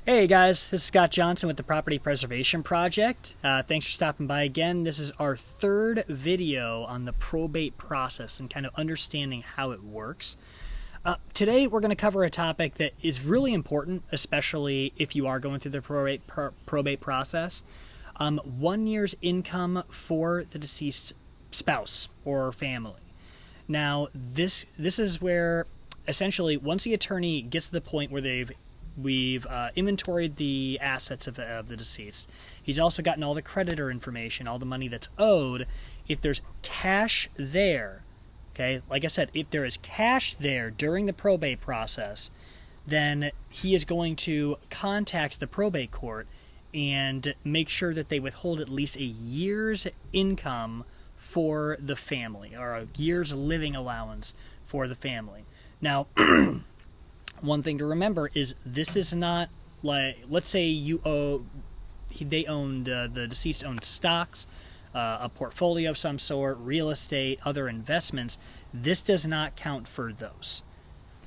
Hey guys, this is Scott Johnson with the Property Preservation Project. Thanks for stopping by again. This is our third video on the probate process and kind of understanding how it works. Today we're going to cover a topic that is really important, especially if you are going through the probate process. 1 year's income for the deceased spouse or family. Now this is where essentially once the attorney gets to the point where we've inventoried the assets of the deceased. He's also gotten all the creditor information, all the money that's owed. If there's cash there, okay, like I said, if there is cash there during the probate process, then he is going to contact the probate court and make sure that they withhold at least a year's income for the family, or a year's living allowance for the family. Now, one thing to remember is this is not like, let's say the deceased owned stocks, a portfolio of some sort, real estate, other investments. This does not count for those.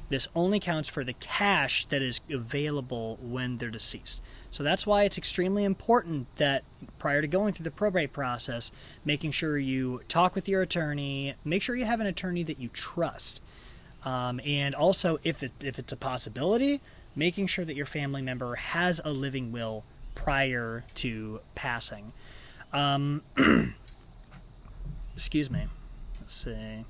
This only counts for the cash that is available when they're deceased. So that's why it's extremely important that prior to going through the probate process, making sure you talk with your attorney, make sure you have an attorney that you trust. And also, if it's a possibility, making sure that your family member has a living will prior to passing. Excuse me. Let's see.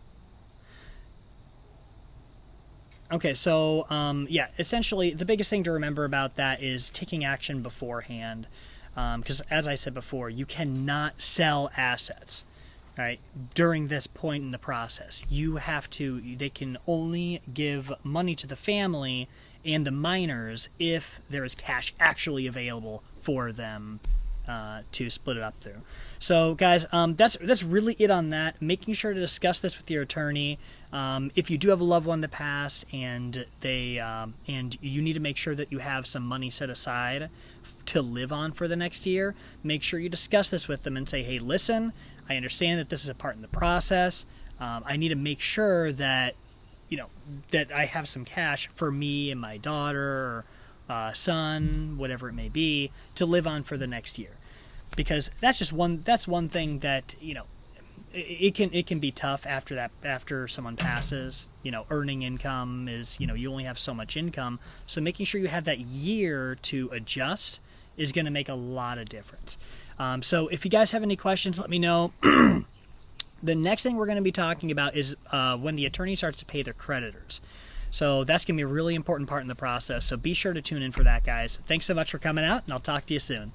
Okay, so, yeah, essentially, the biggest thing to remember about that is taking action beforehand. Because, as I said before, you cannot sell assets. Right, during this point in the process, they can only give money to the family and the minors if there is cash actually available for them to split it up through. So guys, that's really it on that. Making sure to discuss this with your attorney. If you do have a loved one that passed and and you need to make sure that you have some money set aside to live on for the next year, make sure you discuss this with them and say, hey, listen, I understand that this is a part in the process. I need to make sure that, that I have some cash for me and my daughter or son, whatever it may be, to live on for the next year. Because that's one thing that, it can be tough after someone passes. Earning income is, you only have so much income. So making sure you have that year to adjust is going to make a lot of difference. So if you guys have any questions, let me know. The next thing we're going to be talking about is when the attorney starts to pay their creditors. So that's going to be a really important part in the process. So be sure to tune in for that, guys. Thanks so much for coming out, and I'll talk to you soon.